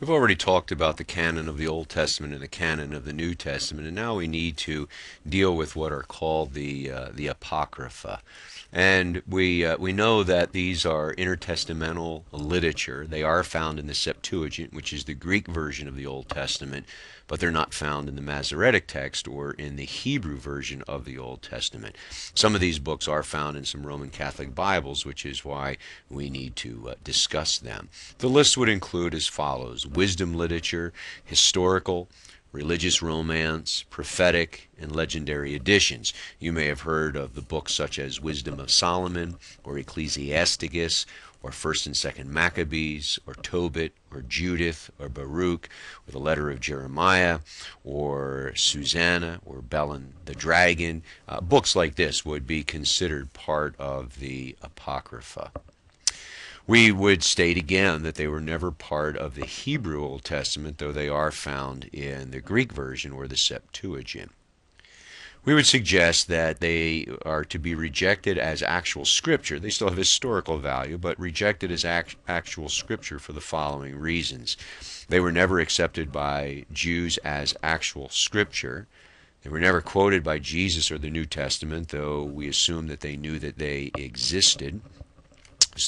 We've already talked about the canon of the Old Testament and the canon of the New Testament, and now we need to deal with what are called the Apocrypha. And we know that these are intertestamental literature. They are found in the Septuagint, which is the Greek version of the Old Testament, but they're not found in the Masoretic text or in the Hebrew version of the Old Testament. Some of these books are found in some Roman Catholic Bibles, which is why we need to discuss them. The list would include as follows: wisdom literature, historical, religious romance, prophetic, and legendary editions. You may have heard of the books such as Wisdom of Solomon, or Ecclesiasticus, or 1st and 2nd Maccabees, or Tobit, or Judith, or Baruch, or the letter of Jeremiah, or Susanna, or Belen the Dragon. Books like this would be considered part of the Apocrypha. We would state again that they were never part of the Hebrew Old Testament, though they are found in the Greek version or the Septuagint. We would suggest that they are to be rejected as actual scripture. They still have historical value, but rejected as actual scripture for the following reasons. They were never accepted by Jews as actual scripture. They were never quoted by Jesus or the New Testament, though we assume that they knew that they existed.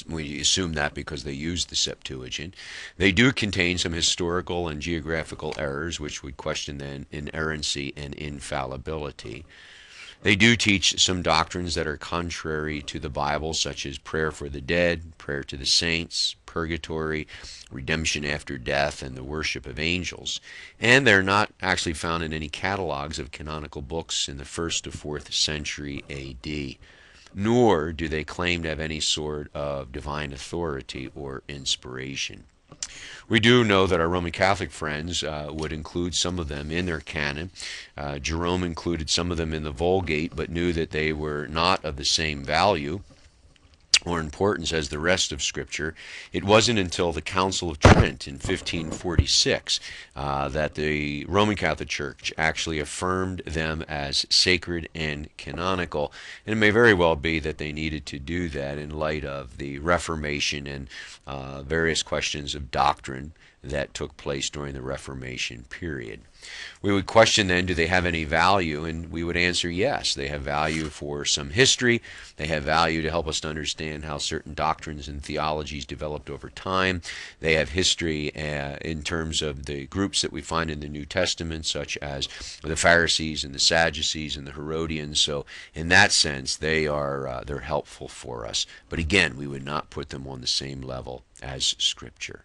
We assume that because they used the Septuagint. They do contain some historical and geographical errors, which would question the inerrancy and infallibility. They do teach some doctrines that are contrary to the Bible, such as prayer for the dead, prayer to the saints, purgatory, redemption after death, and the worship of angels. And they're not actually found in any catalogs of canonical books in the 1st to 4th century A.D., nor do they claim to have any sort of divine authority or inspiration. We do know that our Roman Catholic friends would include some of them in their canon. Jerome included some of them in the Vulgate, but knew that they were not of the same value or importance as the rest of Scripture. It wasn't until the Council of Trent in 1546 that the Roman Catholic Church actually affirmed them as sacred and canonical. And it may very well be that they needed to do that in light of the Reformation and various questions of doctrine that took place during the Reformation period. We would question then, do they have any value? And we would answer yes. They have value for some history. They have value to help us to understand how certain doctrines and theologies developed over time. They have history in terms of the groups that we find in the New Testament, such as the Pharisees and the Sadducees and the Herodians. So in that sense, they're helpful for us. But again, we would not put them on the same level as Scripture.